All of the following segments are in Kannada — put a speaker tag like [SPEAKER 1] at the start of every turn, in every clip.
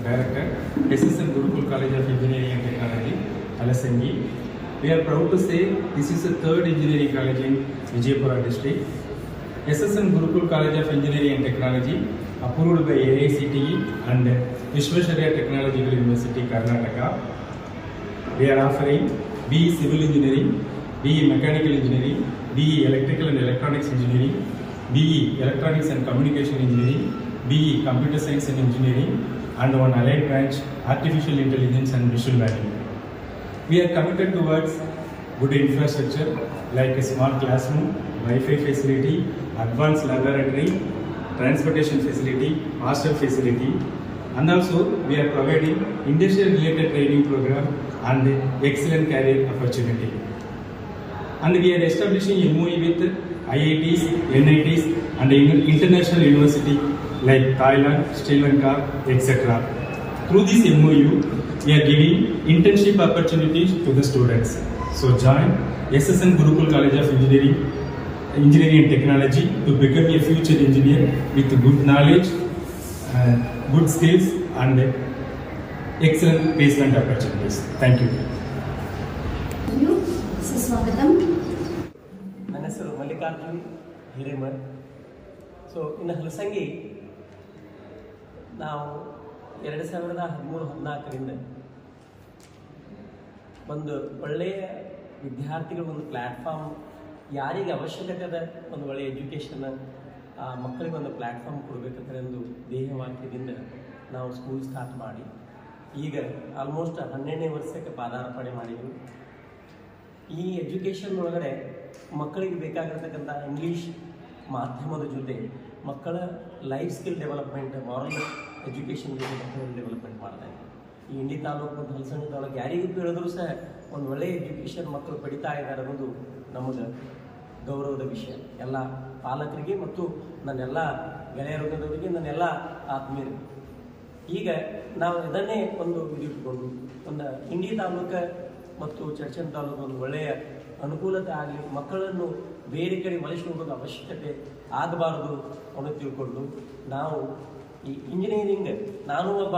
[SPEAKER 1] Director, SSN Gurukul College of Engineering and Technology, Alasangi. We are proud to say this is the third engineering college in Vijaypura district. SSN Gurukul College of Engineering and Technology, approved by AICTE and Vishwasharya Technological University, Karnataka. We are offering BE Civil Engineering, BE Mechanical Engineering, BE Electrical and Electronics Engineering, BE Electronics and Communication Engineering, BE Computer Science and Engineering, and one allied branch, Artificial Intelligence and Visual Learning. We are committed towards good infrastructure like a smart classroom, Wi-Fi facility, advanced laboratory, transportation facility, hostel facility, and also we are providing industry-related training program and excellent career opportunity. And we are establishing MOE with IITs, NITs, and international university like Thailand, Sri Lanka, etc. Through this MOU, we are giving internship opportunities to the students. So join SSN Gurukul College of Engineering and Technology to become a future engineer with good knowledge, good skills, and excellent placement opportunities. Thank you.
[SPEAKER 2] ನನ್ನ ಹೆಸರು ಮಲ್ಲಿಕಾರ್ಜುನ್ ಹಿರೇಮಠ್. ಇನ್ನು ಹಲಸಂಗಿ ನಾವು 2013-14 ಒಂದು ಒಳ್ಳೆಯ ವಿದ್ಯಾರ್ಥಿಗಳ ಒಂದು ಪ್ಲ್ಯಾಟ್ಫಾರ್ಮ್, ಯಾರಿಗೆ ಅವಶ್ಯಕತೆ ಅದ ಒಂದು ಒಳ್ಳೆಯ ಎಜುಕೇಷನ್ ಮಕ್ಕಳಿಗೆ ಒಂದು ಪ್ಲ್ಯಾಟ್ಫಾರ್ಮ್ ಕೊಡಬೇಕಂತ ಒಂದು ಧ್ಯೇಯವಾಕ್ಯದಿಂದ ನಾವು ಸ್ಕೂಲ್ ಸ್ಟಾರ್ಟ್ ಮಾಡಿ ಈಗ ಆಲ್ಮೋಸ್ಟ್ 12ನೇ ವರ್ಷಕ್ಕೆ ಪಾದಾರ್ಪಣೆ ಮಾಡಿದ್ವಿ. ಈ ಎಜುಕೇಷನ್ ಒಳಗಡೆ ಮಕ್ಕಳಿಗೆ ಬೇಕಾಗಿರ್ತಕ್ಕಂಥ ಇಂಗ್ಲೀಷ್ ಮಾಧ್ಯಮದ ಜೊತೆ ಮಕ್ಕಳ life skill development, moral education ಜೊತೆ ಮಕ್ಕಳ ಡೆವಲಪ್ಮೆಂಟ್ ಮಾಡ್ತಾ ಇದ್ದೀವಿ. ಈ ಇಂಡಿ ತಾಲೂಕು ಮತ್ತು ಹಲಸಂಗಿ ತಾಲೂಕು ಯಾರಿಗೂ ಹೇಳಿದ್ರು ಸಹ ಒಂದು ಒಳ್ಳೆಯ ಎಜುಕೇಷನ್ ಮಕ್ಕಳು ಪಡಿತಾ ಇದ್ದಾರೆ ಅನ್ನೋದು ನಮಗೆ ಗೌರವದ ವಿಷಯ. ಎಲ್ಲ ಪಾಲಕರಿಗೆ ಮತ್ತು ನನ್ನೆಲ್ಲ ಗೆಳೆಯರವರಿಗೆ, ನನ್ನೆಲ್ಲ ಆತ್ಮೀಯರಿಗೆ. ಈಗ ನಾವು ಇದನ್ನೇ ಒಂದು ಇಟ್ಕೊಂಡು ಒಂದು ಇಂಡಿ ತಾಲೂಕು ಮತ್ತು ಚರ್ಚನ್ ತಾಲೂಕು ಒಂದು ಒಳ್ಳೆಯ ಅನುಕೂಲತೆ ಆಗಲಿ, ಮಕ್ಕಳನ್ನು ಬೇರೆ ಕಡೆ ವಲಸೆ ಹೋಗೋದು ಅವಶ್ಯಕತೆ ಆಗಬಾರದು ಅನ್ನೋದು ತಿಳ್ಕೊಂಡು ನಾವು ಈ ಇಂಜಿನಿಯರಿಂಗ್, ನಾನು ಒಬ್ಬ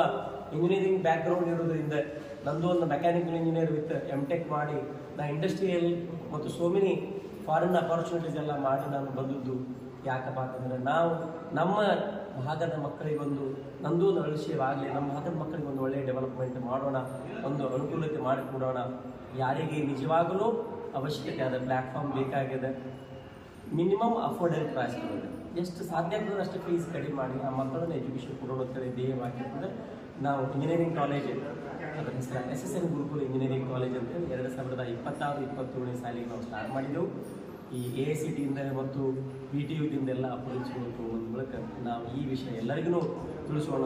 [SPEAKER 2] ಇಂಜಿನಿಯರಿಂಗ್ ಬ್ಯಾಕ್ಗ್ರೌಂಡ್ ಇರೋದ್ರಿಂದ ನಂದು ಒಂದು ಮೆಕ್ಯಾನಿಕಲ್ ಇಂಜಿನಿಯರ್ ವಿತ್ MTech ಮಾಡಿ ನಾ ಇಂಡಸ್ಟ್ರಿಯಲ್ ಮತ್ತು ಸೋ ಮೆನಿ ಫಾರಿನ್ ಅಪಾರ್ಚುನಿಟೀಸ್ ಎಲ್ಲ ಮಾಡಿ ನಾನು ಬಂದದ್ದು. ಯಾಕಪ್ಪ ಅಂತಂದರೆ ನಾವು ನಮ್ಮ ಭಾಗದ ಮಕ್ಕಳಿಗೊಂದು ನಂದು ಭವಿಷ್ಯವಾಗಲಿ, ನಮ್ಮ ಭಾಗದ ಮಕ್ಕಳಿಗೆ ಒಂದು ಒಳ್ಳೆಯ ಡೆವಲಪ್ಮೆಂಟ್ ಮಾಡೋಣ, ಒಂದು ಅನುಕೂಲತೆ ಮಾಡಿಕೊಡೋಣ. ಯಾರಿಗೆ ನಿಜವಾಗಲೂ ಅವಶ್ಯಕತೆ ಆದ ಪ್ಲ್ಯಾಟ್ಫಾರ್ಮ್ ಬೇಕಾಗಿದೆ, ಮಿನಿಮಮ್ ಅಫೋರ್ಡೆಬಲ್ ಪ್ರೈಸ್ ಇರೋದು, ಎಷ್ಟು ಸಾಧ್ಯ ಆಗ್ತದೆ ಅಷ್ಟು ಫೀಸ್ ಕಡಿಮೆ ಮಾಡಿ ಆ ಮಕ್ಕಳನ್ನ ಎಜುಕೇಷನ್ ಕೊಡೋಣ ಅಂತೇಳಿ ಧ್ಯೇಯವಾಗಿರ್ತದೆ. ನಾವು ಇಂಜಿನಿಯರಿಂಗ್ ಕಾಲೇಜ್, ಅದರ ಹೆಸರು SSN ಗುರುಕುಲ್ ಇಂಜಿನಿಯರಿಂಗ್ ಕಾಲೇಜ್ ಅಂತೇಳಿ 2026-27 ಸಾಲಿಗೆ ನಾವು ಸ್ಟಾರ್ಟ್ ಮಾಡಿದೆವು. ಈ AICTE ಮತ್ತು VTUದಿಂದ ಎಲ್ಲ ಅಪ್ರೋಚ್ಗಳು ಒಂದು ಮೂಲಕ ನಾವು ಈ ವಿಷಯ ಎಲ್ಲರಿಗೂ ತಿಳಿಸೋಣ,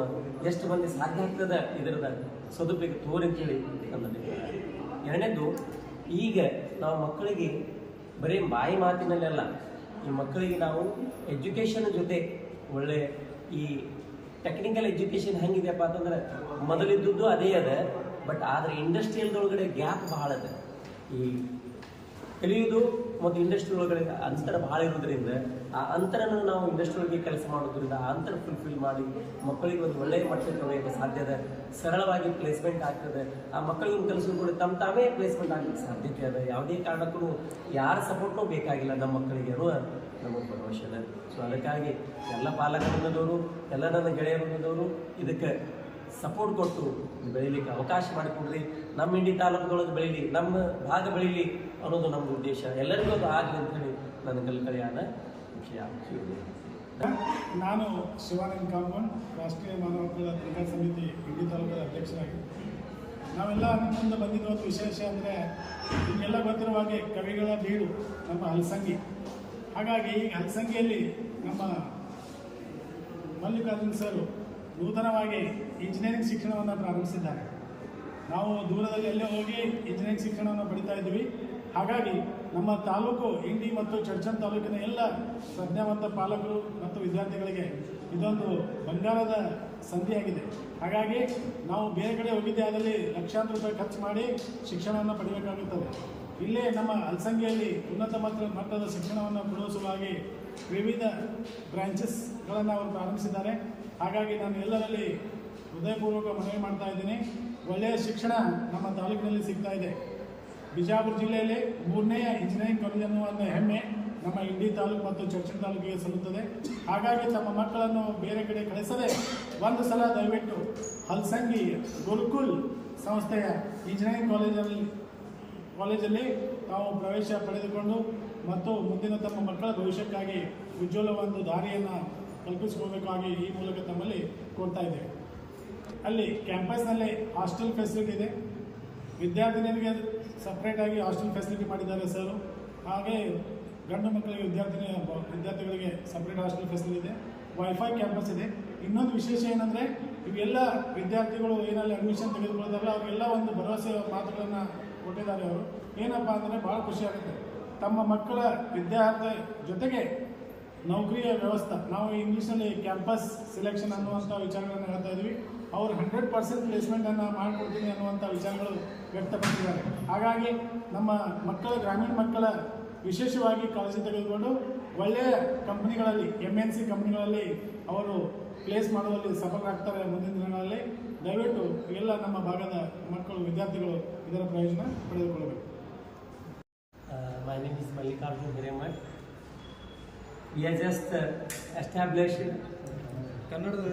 [SPEAKER 2] ಎಷ್ಟು ಮಂದಿ ಸಾಧ್ಯ ಆಗ್ತದೆ ಇದರದ ಸದುಪಯೋಗ ತೋರಿ ಅಂತೇಳಿ ನಮ್ಮಲ್ಲಿ. ಎರಡನೇದು, ಈಗ ನಾವು ಮಕ್ಕಳಿಗೆ ಬರೀ ಬಾಯಿ ಮಾತಿನಲ್ಲೆಲ್ಲ, ಈ ಮಕ್ಕಳಿಗೆ ನಾವು ಎಜುಕೇಷನ್ ಜೊತೆ ಒಳ್ಳೆ ಈ ಟೆಕ್ನಿಕಲ್ ಎಜುಕೇಷನ್ ಹೆಂಗಿದೆಯಪ್ಪ ಅಂತಂದ್ರೆ ಮೊದಲಿದ್ದದ್ದು ಅದೇ ಅದ, ಬಟ್ ಆದರೆ ಇಂಡಸ್ಟ್ರಿಯಲ್ದೊಳಗಡೆ ಗ್ಯಾಪ್ ಭಾಳ ಅದ. ಈ ಕಲಿಯೋದು ಮತ್ತು ಇಂಡಸ್ಟ್ರಿ ಒಳಗಡೆ ಅಂತರ ಭಾಳ ಇರೋದ್ರಿಂದ ಆ ಅಂತರನ ನಾವು ಇಂಡಸ್ಟ್ರಿ ಒಳಗೆ ಕೆಲಸ ಮಾಡೋದ್ರಿಂದ ಆ ಅಂತರ ಫುಲ್ಫಿಲ್ ಮಾಡಿ ಮಕ್ಕಳಿಗೆ ಒಂದು ಒಳ್ಳೆಯ ಮಟ್ಟಕ್ಕೆ ತಗೊಳ್ಳೋಕ್ಕೆ ಸಾಧ್ಯ ಇದೆ. ಸರಳವಾಗಿ ಪ್ಲೇಸ್ಮೆಂಟ್ ಆಗ್ತದೆ. ಆ ಮಕ್ಕಳಿಗೆ ಕೆಲಸ ಕೂಡ ತಾವೇ ಪ್ಲೇಸ್ಮೆಂಟ್ ಆಗಲಿಕ್ಕೆ ಸಾಧ್ಯತೆ ಅದ. ಯಾವುದೇ ಕಾರಣಕ್ಕೂ ಯಾರ ಸಪೋರ್ಟ್ನೂ ಬೇಕಾಗಿಲ್ಲ ನಮ್ಮ ಮಕ್ಕಳಿಗೆ ಅನ್ನೋ ನಮಗೆ ಭರವಸೆ ಇದೆ. ಸೊ ಅದಕ್ಕಾಗಿ ಎಲ್ಲ ಪಾಲಕರನ್ನದವರು, ಎಲ್ಲ ನನ್ನ ಗೆಳೆಯರನ್ನದವರು ಇದಕ್ಕೆ ಸಪೋರ್ಟ್ ಕೊಟ್ಟು ಬೆಳೀಲಿಕ್ಕೆ ಅವಕಾಶ ಮಾಡಿಕೊಡ್ರಿ. ನಮ್ಮ ಇಂಡಿ ತಾಲೂಕುದೊಳಗೆ ಬೆಳೀಲಿ, ನಮ್ಮ ಭಾಗ ಬೆಳೀಲಿ ಅನ್ನೋದು ನಮ್ಮ ಉದ್ದೇಶ. ಎಲ್ಲರಿಗೂ ಅದು ಆಗಲಿ ಅಂತೇಳಿ ನನ್ನ ಕಲ್ಕಳೆಯಾದ ವಿಷಯ.
[SPEAKER 3] ನಾನು ಶಿವಾನಂದ ಕಾಂಪೌಂಡ್, ರಾಷ್ಟ್ರೀಯ ಮಾನವ ಹಕ್ಕುಗಳ ತನಿಖಾ ಸಮಿತಿ ಇಂಡಿ ತಾಲೂಕದ ಅಧ್ಯಕ್ಷರಾಗಿ ನಾವೆಲ್ಲ ಮುಂದೆ ಬಂದಿರೋ ಒಂದು ವಿಶೇಷ ಅಂದರೆ, ನಿಮಗೆಲ್ಲ ಗೊತ್ತಿರುವ ಹಾಗೆ ಕವಿಗಳ ಬೀಡು ನಮ್ಮ ಹಲಸಂಗಿ. ಹಾಗಾಗಿ ಈ ಹಲಸಂಗಿಯಲ್ಲಿ ನಮ್ಮ ಮಲ್ಲಿಕಾರ್ಜುನ್ ಸರ್ ನೂತನವಾಗಿ ಇಂಜಿನಿಯರಿಂಗ್ ಶಿಕ್ಷಣವನ್ನು ಪ್ರಾರಂಭಿಸಿದ್ದಾರೆ. ನಾವು ದೂರದಲ್ಲಿ ಎಲ್ಲೇ ಹೋಗಿ ಇಂಜಿನಿಯರಿಂಗ್ ಶಿಕ್ಷಣವನ್ನು ಪಡಿತಾ ಇದ್ವಿ. ಹಾಗಾಗಿ ನಮ್ಮ ತಾಲೂಕು ಇಂಡಿ ಮತ್ತು ಚರ್ಚನ್ ತಾಲೂಕಿನ ಎಲ್ಲ ಪ್ರಜ್ಞಾವಂತ ಪಾಲಕರು ಮತ್ತು ವಿದ್ಯಾರ್ಥಿಗಳಿಗೆ ಇದೊಂದು ಬಂಗಾರದ ಸಂಧಿಯಾಗಿದೆ. ಹಾಗಾಗಿ ನಾವು ಬೇರೆ ಕಡೆ ಹೋಗಿದ್ದೆ ಅದರಲ್ಲಿ ಲಕ್ಷಾಂತರ ರೂಪಾಯಿ ಖರ್ಚು ಮಾಡಿ ಶಿಕ್ಷಣವನ್ನು ಪಡೆಯಬೇಕಾಗುತ್ತದೆ. ಇಲ್ಲೇ ನಮ್ಮ ಹಲಸಂಗಿಯಲ್ಲಿ ಉನ್ನತ ಮಟ್ಟದ ಶಿಕ್ಷಣವನ್ನು ಕೊಡುವ ಸಲುವಾಗಿ ವಿವಿಧ ಬ್ರಾಂಚಸ್ಗಳನ್ನು ಅವರು ಪ್ರಾರಂಭಿಸಿದ್ದಾರೆ. ಹಾಗಾಗಿ ನಾನು ಎಲ್ಲರಲ್ಲಿ ಹೃದಯಪೂರ್ವಕ ಮನವಿ ಮಾಡ್ತಾ ಇದ್ದೀನಿ. ಒಳ್ಳೆಯ ಶಿಕ್ಷಣ ನಮ್ಮ ತಾಲೂಕಿನಲ್ಲಿ ಸಿಗ್ತಾ ಇದೆ. ಬಿಜಾಪುರ ಜಿಲ್ಲೆಯಲ್ಲಿ 3ನೇ ಇಂಜಿನಿಯರಿಂಗ್ ಕಾಲೇಜ್ ಅನ್ನುವ ಹೆಮ್ಮೆ ನಮ್ಮ ಇಂಡಿ ತಾಲೂಕು ಮತ್ತು ಚರ್ಚನ್ ತಾಲೂಕಿಗೆ ಸಲ್ಲುತ್ತದೆ. ಹಾಗಾಗಿ ತಮ್ಮ ಮಕ್ಕಳನ್ನು ಬೇರೆ ಕಡೆ ಕಳಿಸದೆ ಒಂದು ಸಲ ದಯವಿಟ್ಟು ಹಲಸಂಗಿ ಗುರುಕುಲ್ ಸಂಸ್ಥೆಯ ಇಂಜಿನಿಯರಿಂಗ್ ಕಾಲೇಜಲ್ಲಿ ತಾವು ಪ್ರವೇಶ ಪಡೆದುಕೊಂಡು ಮತ್ತು ಮುಂದಿನ ತಮ್ಮ ಮಕ್ಕಳ ಭವಿಷ್ಯಕ್ಕಾಗಿ ಉಜ್ವಲ ಒಂದು ದಾರಿಯನ್ನು ಕಲ್ಪಿಸಿಕೊಳ್ಬೇಕಾಗಿ ಈ ಮೂಲಕ ತಮ್ಮಲ್ಲಿ ಕೋರ್ತಾ ಇದ್ದೇವೆ. ಅಲ್ಲಿ ಕ್ಯಾಂಪಸ್ನಲ್ಲಿ ಹಾಸ್ಟೆಲ್ ಫೆಸಿಲಿಟಿ ಇದೆ. ವಿದ್ಯಾರ್ಥಿನಿಯರಿಗೆ ಸಪ್ರೇಟಾಗಿ ಹಾಸ್ಟೆಲ್ ಫೆಸಿಲಿಟಿ ಮಾಡಿದ್ದಾರೆ ಸರ್. ಹಾಗೆ ಗಂಡು ಮಕ್ಕಳಿಗೆ ವಿದ್ಯಾರ್ಥಿಗಳಿಗೆ ಸಪ್ರೇಟ್ ಹಾಸ್ಟೆಲ್ ಫೆಸಿಲಿಟಿ ಇದೆ. ವೈಫೈ ಕ್ಯಾಂಪಸ್ ಇದೆ. ಇನ್ನೊಂದು ವಿಶೇಷ ಏನಂದರೆ ಇವೆಲ್ಲ ವಿದ್ಯಾರ್ಥಿಗಳು ಏನಲ್ಲಿ ಅಡ್ಮಿಷನ್ ತೆಗೆದುಕೊಳ್ಳೋದಲ್ಲ ಅವರಿಗೆಲ್ಲ ಒಂದು ಭರವಸೆ ಮಾತುಗಳನ್ನು ಕೊಟ್ಟಿದ್ದಾರೆ. ಅವರು ಏನಪ್ಪ ಅಂದರೆ ಭಾಳ ಖುಷಿ ಆಗುತ್ತೆ. ತಮ್ಮ ಮಕ್ಕಳ ವಿದ್ಯಾರ್ಥಿ ಜೊತೆಗೆ ನೌಕರಿಯ ವ್ಯವಸ್ಥೆ, ನಾವು ಇಂಗ್ಲೀಷ್ನಲ್ಲಿ ಕ್ಯಾಂಪಸ್ ಸೆಲೆಕ್ಷನ್ ಅನ್ನುವಂಥ ವಿಚಾರಗಳನ್ನು ಹೇಳ್ತಾ ಇದ್ವಿ. ಅವರು 100% ಪ್ಲೇಸ್ಮೆಂಟನ್ನು ಮಾಡಿಕೊಡ್ತೀನಿ ಅನ್ನುವಂಥ ವಿಚಾರಗಳು ವ್ಯಕ್ತಪಡಿಸಿದ್ದಾರೆ. ಹಾಗಾಗಿ ನಮ್ಮ ಮಕ್ಕಳ ಗ್ರಾಮೀಣ ಮಕ್ಕಳ ವಿಶೇಷವಾಗಿ ಕಾಳಜಿ ತೆಗೆದುಕೊಂಡು ಒಳ್ಳೆಯ ಕಂಪನಿಗಳಲ್ಲಿ MNC ಕಂಪನಿಗಳಲ್ಲಿ ಅವರು ಪ್ಲೇಸ್ ಮಾಡುವಲ್ಲಿ ಸಫಲರಾಗ್ತಾರೆ ಮುಂದಿನ ದಿನಗಳಲ್ಲಿ. ದಯವಿಟ್ಟು ಎಲ್ಲ ನಮ್ಮ ಭಾಗದ ಮಕ್ಕಳು ವಿದ್ಯಾರ್ಥಿಗಳು ಇದರ ಪ್ರಯೋಜನ ಪಡೆದುಕೊಳ್ಳಬೇಕು.
[SPEAKER 2] My name is Mallikarjun Hiremat. We are just established.
[SPEAKER 1] ಕನ್ನಡದ